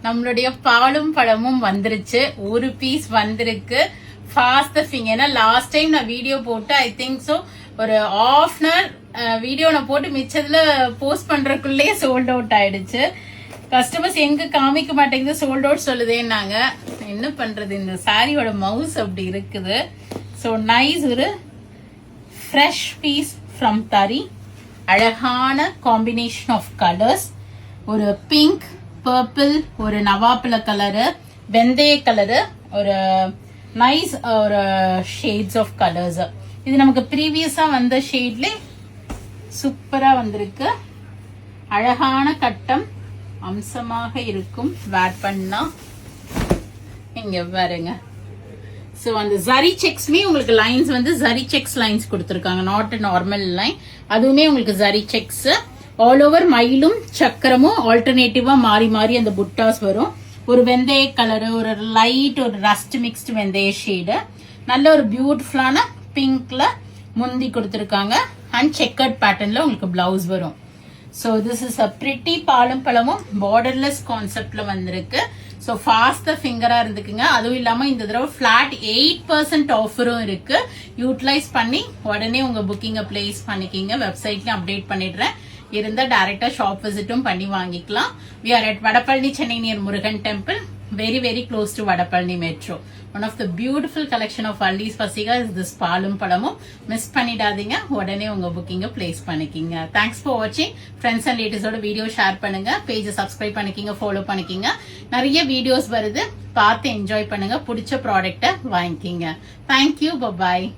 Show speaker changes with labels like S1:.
S1: நம்மளுடைய பாலும் பழமும் வந்துருச்சு. ஒரு பீஸ் வந்திருக்கு. ஃபாஸ்ட் ஃபிங். ஏன்னா லாஸ்ட் டைம் நான் வீடியோ போட்டு ஐ திங்க் சோ ஒரு ½ வீடியோ நான் போட்டு மிச்சத்துல போஸ்ட் பண்றதுக்குள்ளேயே சோல்ட் அவுட் ஆயிடுச்சு. கஸ்டமர்ஸ் எங்க காமிக்க மாட்டேங்குது, சோல்ட் அவுட் சொல்லுதேன்னாங்க. என்ன பண்றது, இந்த சாரியோட மவுஸ் அப்படி இருக்குது. ஸோ நைஸ், ஒரு ஃப்ரெஷ் பீஸ் ஃப்ரம் தரி. அழகான காம்பினேஷன் ஆஃப் கலர்ஸ். ஒரு பிங்க், பர்பிள், ஒரு நவாப்பழ கலரு, வெந்தய கலரு, ஒரு நைஸ் ஒரு ஷேட்ஸ் ஆஃப் கலர்ஸ். இது நமக்கு ப்ரீவியஸா வந்த ஷேட்ல சூப்பரா வந்திருக்கு. அழகான கட்டம், அம்சமாக இருக்கும் வேர் பண்ணா. இங்க பாருங்க. சோ அந்த ஜரி செக்ஸ்மே உங்களுக்கு லைன்ஸ் வந்து ஜரி செக்ஸ் லைன்ஸ் கொடுத்திருக்காங்க, நாட் நார்மல் லைன். அதுவுமே உங்களுக்கு ஜரி செக்ஸ். ஆல் ஓவர் மயிலும் சக்கரமும் ஆல்டர்னேட்டிவா மாறி மாறி அந்த புட்டாஸ் வரும். ஒரு வெந்தய கலரு, ஒரு லைட் ஒரு ரஸ்ட் மிக்ஸ்டு வெந்தய ஷேடு. நல்ல ஒரு பியூட்டிஃபுல்லான பிங்க்ல முந்தி கொடுத்திருக்காங்க. அண்ட் செக்கர்ட் பேட்டர்ன்ல உங்களுக்கு பிளவுஸ் வரும். So this is a pretty பாலும் பழமும் பார்டர்லெஸ் கான்செப்ட்ல வந்திருக்கு. ஸோ ஃபாஸ்ட் ஃபிங்கரா இருந்துக்குங்க. அதுவும் இல்லாம இந்த தடவை ஃபிளாட் 8% ஆஃபரும் இருக்கு. யூட்டிலைஸ் பண்ணி உடனே உங்க புக்கிங்கை பிளேஸ் பண்ணிக்கிங்க. வெப்சைட்லயும் அப்டேட் பண்ணிடுறேன். இருந்தா டைரக்டா ஷாப் விசிட்டும் பண்ணி வாங்கிக்கலாம். We are at Vadapalani, Chennai near Murugan temple, very close to Vadapalani metro. One of the beautiful collection of Alli's Fasika is this பாலும் பழமும். மிஸ் பண்ணிடாதீங்க, உடனே உங்க புக்கிங்க பிளேஸ் பண்ணிக்கிங்க. தேங்க்ஸ் ஃபார் வாட்சிங். ஃப்ரெண்ட்ஸ் அண்ட் ரிலேட்டிவ்ஸோட வீடியோ ஷேர் பண்ணுங்க. பேஜை சப்ஸ்கிரைப் பண்ணிக்கிங்க, ஃபாலோ பண்ணிக்கிங்க. நிறைய வீடியோஸ் வருது, பார்த்து என்ஜாய் பண்ணுங்க. பிடிச்ச ப்ராடக்ட்டை வாங்கிக்கிங்க. Thank you, bye bye.